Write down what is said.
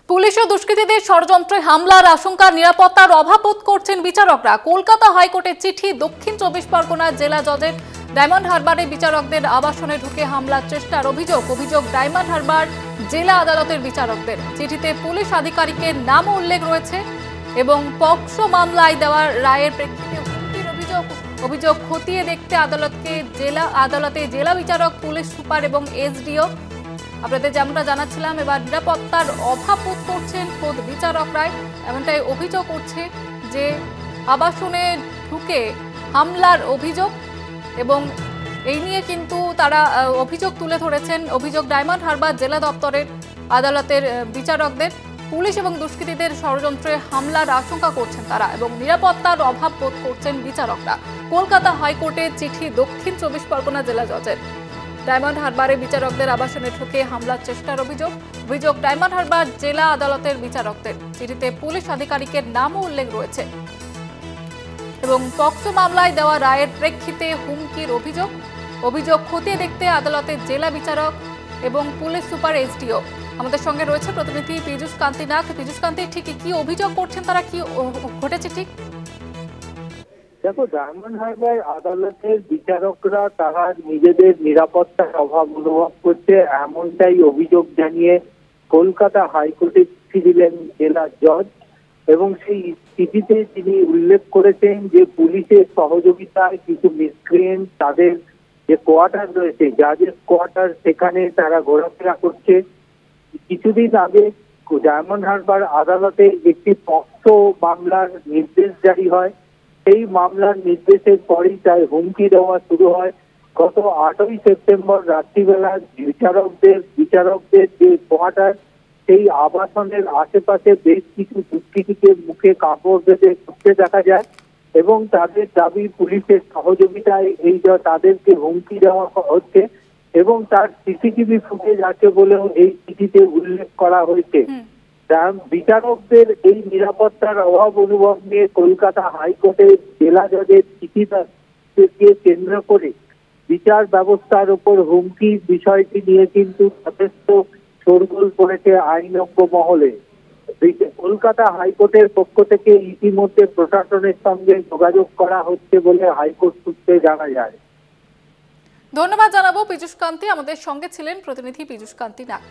Police ও দুষ্কৃতীদের ষড়যন্ত্রে হামলার আশঙ্কা, নিরাপত্তার অভাব বোধ করছেন বিচারকরা। কলকাতা হাইকোর্টের চিঠি দক্ষিণ 24 পরগনা জেলা জজের। ডায়মন্ড হারবারে বিচারকদের আবাসনে ঢুকে হামলার চেষ্টার অভিযোগ ডায়মন্ড হারবার জেলা আদালতের বিচারকদের। চিঠিতে পুলিশ আধিকারিকের নামও উল্লেখ রয়েছে এবং পক্সো মামলায় দেওয়া রায়ের প্রেক্ষিতে হুমকির অভিযোগ খতিয়ে দেখতে আদালতে জেলা বিচারক, পুলিশ সুপার এবং এসডিও। আপনাদের যেমনটা জানাচ্ছিলাম, এবার নিরাপত্তার অভাব বোধ করছেন খোদ বিচারকরাই, এমনটাই অভিযোগ করছে যে আবাসনে ঢুকে হামলার অভিযোগ, এবং এই নিয়ে কিন্তু তারা অভিযোগ তুলে ধরেছেন। অভিযোগ ডায়মন্ড হারবার জেলা দপ্তরের আদালতের বিচারকদের। পুলিশ এবং দুষ্কৃতীদের ষড়যন্ত্রে হামলার আশঙ্কা করছেন তারা এবং নিরাপত্তার অভাব বোধ করছেন বিচারকরা। কলকাতা হাইকোর্টের চিঠি দক্ষিণ 24 পরগনা জেলা জজের। ডায়মন্ড হারবারে বিচারকদের আবাসনে ঢুকে হামলার চেষ্টার অভিযোগ ডায়মন্ড হারবার জেলা আদালতের বিচারকদের। চিঠিতে পুলিশ আধিকারিকের নামও উল্লেখ রয়েছে এবং পক্সো মামলায় দেওয়া রায়ের প্রেক্ষিতে হুমকির অভিযোগ খতিয়ে দেখতে আদালতের জেলা বিচারক এবং পুলিশ সুপার, এসডিও। আমাদের সঙ্গে রয়েছে প্রতিনিধি পীযূষ কান্তি নাগ। পীযূষ কান্তি, ঠিক কি অভিযোগ করছেন তারা, কি ঘটেছে ঠিক? দেখো, ডায়মন্ড হারবার আদালতের বিচারকরা তারা নিজেদের নিরাপত্তার অভাব অনুভব করছে, এমনটাই অভিযোগ জানিয়ে কলকাতা হাইকোর্টে চিঠি দিলেন জেলা জজ। এবং সেই চিঠিতে তিনি উল্লেখ করেছেন যে পুলিশের সহযোগিতায় কিছু মিসক্রিয়েন্ট তাদের যে কোয়ার্টার রয়েছে, জাজের কোয়ার্টার, সেখানে তারা ঘোরাফেরা করছে। কিছুদিন আগে ডায়মন্ড হারবার আদালতে একটি পক্সো মামলার নির্দেশ জারি হয়। সেই মামলার নির্দেশের পরই তার হুমকি দেওয়া শুরু হয়। গত 8ই সেপ্টেম্বর রাত্রিবেলা বিচারকদের যে কোয়ার্টার, সেই আবাসনের আশেপাশে বেশ কিছু দুষ্কৃতীকে মুখে কাপড় বেঁধে ঘুরতে দেখা যায় এবং তাদের দাবি পুলিশের সহযোগিতায় তাদেরকে হুমকি দেওয়া হচ্ছে এবং তার সিসিটিভি ফুটেজ আছে বলেও এই চিঠিতে উল্লেখ করা হয়েছে। বিচারকদের এই নিরাপত্তার অভাব অনুভব নিয়ে কলকাতা হাইকোর্টের জেলা জজের চিঠিকে কেন্দ্র করে বিচার ব্যবস্থার উপর হুমকির বিষয়টি নিয়ে কিন্তু যথেষ্ট শোরগোল পড়েছে আইনজ্ঞ মহলে। কলকাতা হাইকোর্টের পক্ষ থেকে ইতিমধ্যে প্রশাসনের সঙ্গে যোগাযোগ করা হচ্ছে বলে হাইকোর্ট সূত্রে জানা যায়। ধন্যবাদ জানাবো পীযূষ কান্তি। আমাদের সঙ্গে ছিলেন প্রতিনিধি পীযূষ কান্তি নাগ।